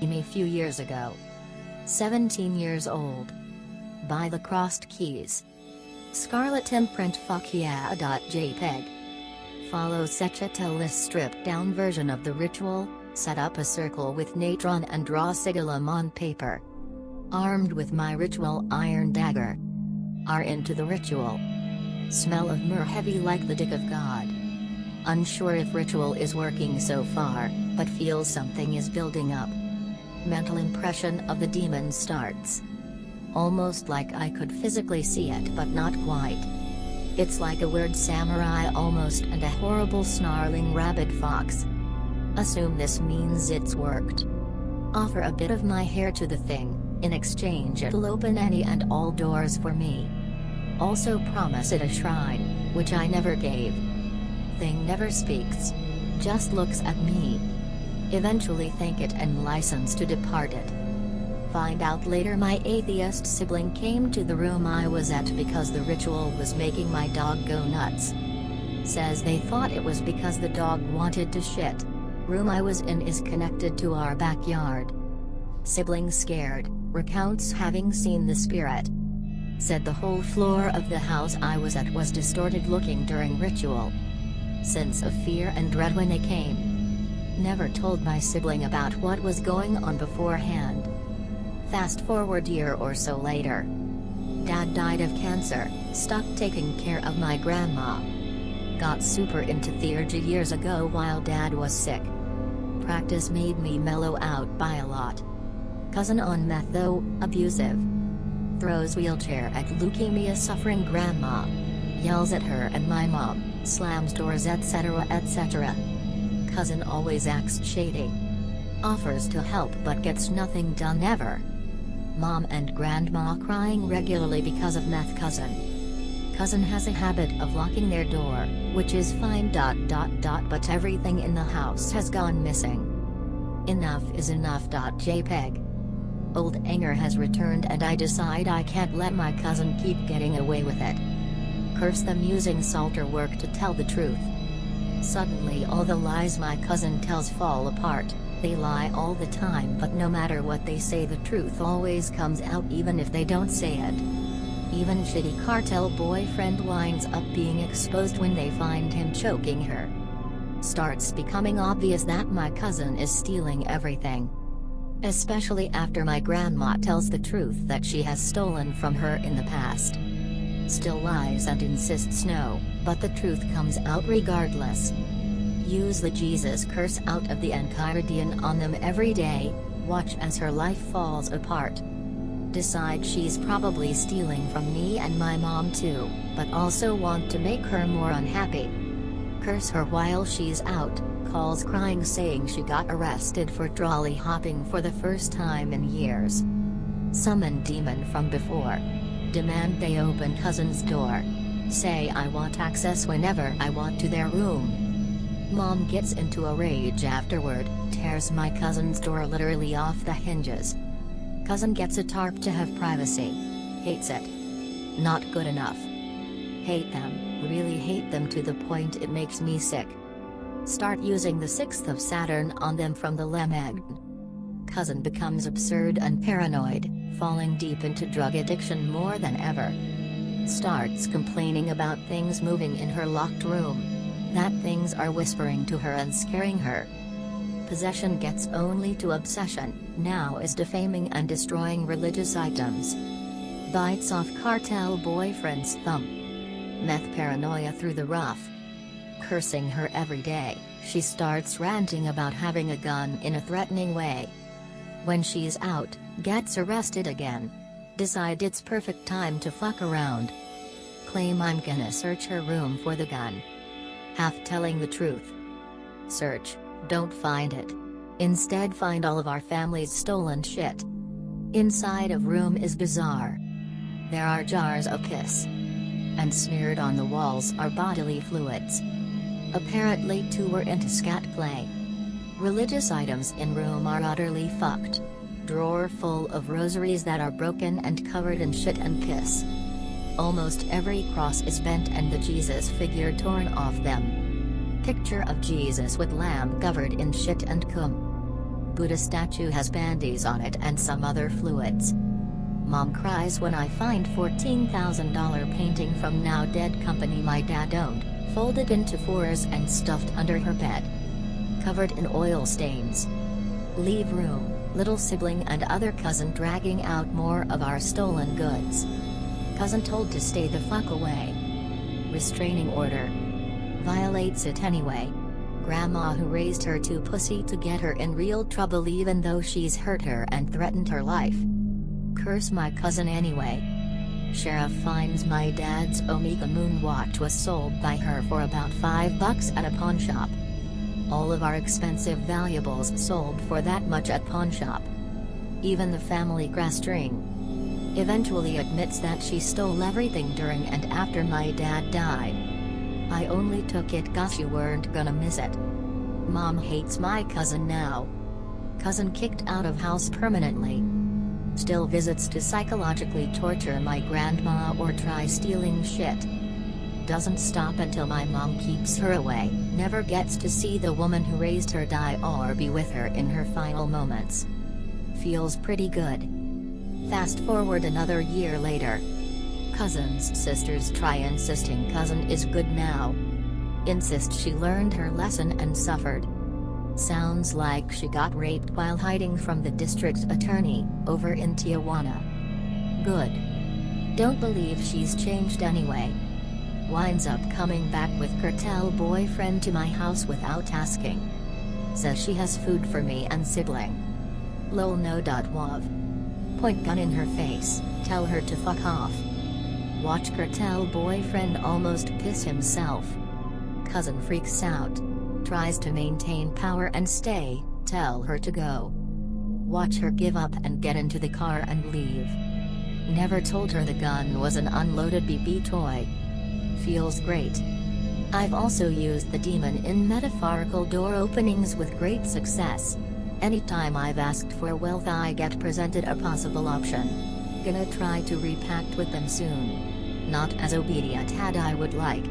me few years ago. 17 years old. By the Crossed Keys. Scarlet imprint fuck yeah. JPEG. Follow Sechetela's stripped down version of the ritual, set up a circle with natron and draw sigillum on paper. Armed with my ritual iron dagger. Are into the ritual. Smell of myrrh heavy like the dick of God. Unsure if ritual is working so far, but feel something is building up. Mental impression of the demon starts. Almost like I could physically see it but not quite. It's like a weird samurai almost and a horrible snarling rabid fox. Assume this means it's worked. Offer a bit of my hair to the thing, in exchange it'll open any and all doors for me. Also promise it a shrine, which I never gave. Thing never speaks. Just looks at me. Eventually thank it and license to depart it. Find out later my atheist sibling came to the room I was at because the ritual was making my dog go nuts. Says they thought it was because the dog wanted to shit. Room I was in is connected to our backyard. Sibling scared, recounts having seen the spirit. Said the whole floor of the house I was at was distorted looking during ritual. Sense of fear and dread when they came. Never told my sibling about what was going on beforehand. Fast forward year or so later. Dad died of cancer, stuck taking care of my grandma. Got super into theurgy years ago while Dad was sick. Practice made me mellow out by a lot. Cousin on meth though, abusive. Throws wheelchair at leukemia suffering grandma. Yells at her and my mom, slams doors etc. etc. Cousin always acts shady. Offers to help but gets nothing done ever. Mom and grandma crying regularly because of meth cousin. Cousin has a habit of locking their door, which is fine. But everything in the house has gone missing. Enough is enough. JPEG. Old anger has returned and I decide I can't let my cousin keep getting away with it. Curse them using salter work to tell the truth. Suddenly all the lies my cousin tells fall apart. They lie all the time but no matter what they say the truth always comes out even if they don't say it. Even shitty cartel boyfriend winds up being exposed when they find him choking her. Starts becoming obvious that my cousin is stealing everything. Especially after my grandma tells the truth that she has stolen from her in the past. Still lies and insists no, but the truth comes out regardless. Use the Jesus curse out of the Enchiridion on them every day, watch as her life falls apart. Decide she's probably stealing from me and my mom too, but also want to make her more unhappy. Curse her while she's out, calls crying saying she got arrested for trolley hopping for the first time in years. Summon demon from before. Demand they open cousin's door. Say I want access whenever I want to their room. Mom gets into a rage afterward, tears my cousin's door literally off the hinges. Cousin gets a tarp to have privacy. Hates it. Not good enough. Hate them, really hate them to the point it makes me sick. Start using the 6th of Saturn on them from the Lemeg. Cousin becomes absurd and paranoid, falling deep into drug addiction more than ever. Starts complaining about things moving in her locked room. That things are whispering to her and scaring her. Possession gets only to obsession, now is defaming and destroying religious items. Bites off cartel boyfriend's thumb. Meth paranoia through the rough. Cursing her every day, she starts ranting about having a gun in a threatening way. When she's out, gets arrested again. Decide it's perfect time to fuck around. Claim I'm gonna search her room for the gun. Half telling the truth. Search, don't find it. Instead find all of our family's stolen shit. Inside of room is bizarre. There are jars of piss. And smeared on the walls are bodily fluids. Apparently two were into scat play. Religious items in room are utterly fucked. Drawer full of rosaries that are broken and covered in shit and piss. Almost every cross is bent and the Jesus figure torn off them. Picture of Jesus with lamb covered in shit and cum. Buddha statue has bandies on it and some other fluids. Mom cries when I find $14,000 painting from now dead company my dad owned, folded into fours and stuffed under her bed. Covered in oil stains. Leave room, little sibling and other cousin dragging out more of our stolen goods. Cousin told to stay the fuck away. Restraining order. Violates it anyway. Grandma who raised her too pussy to get her in real trouble even though she's hurt her and threatened her life. Curse my cousin anyway. Sheriff finds my dad's Omega Moon watch was sold by her for about $5 at a pawn shop. All of our expensive valuables sold for that much at pawn shop. Even the family grass ring. Eventually admits that she stole everything during and after my dad died. I only took it 'cause you weren't gonna miss it. Mom hates my cousin now. Cousin kicked out of house permanently. Still visits to psychologically torture my grandma or try stealing shit. Doesn't stop until my mom keeps her away, never gets to see the woman who raised her die or be with her in her final moments. Feels pretty good. Fast forward another year later. Cousin's sisters try insisting cousin is good now. Insist she learned her lesson and suffered. Sounds like she got raped while hiding from the district attorney, over in Tijuana. Good. Don't believe she's changed anyway. Winds up coming back with cartel boyfriend to my house without asking. Says she has food for me and sibling. Lol no.wav. Point gun in her face, tell her to fuck off. Watch cartel boyfriend almost piss himself. Cousin freaks out. Tries to maintain power and stay, tell her to go. Watch her give up and get into the car and leave. Never told her the gun was an unloaded BB toy. Feels great. I've also used the demon in metaphorical door openings with great success. Anytime I've asked for wealth I get presented a possible option. Gonna try to repact with them soon. Not as obedient as I would like,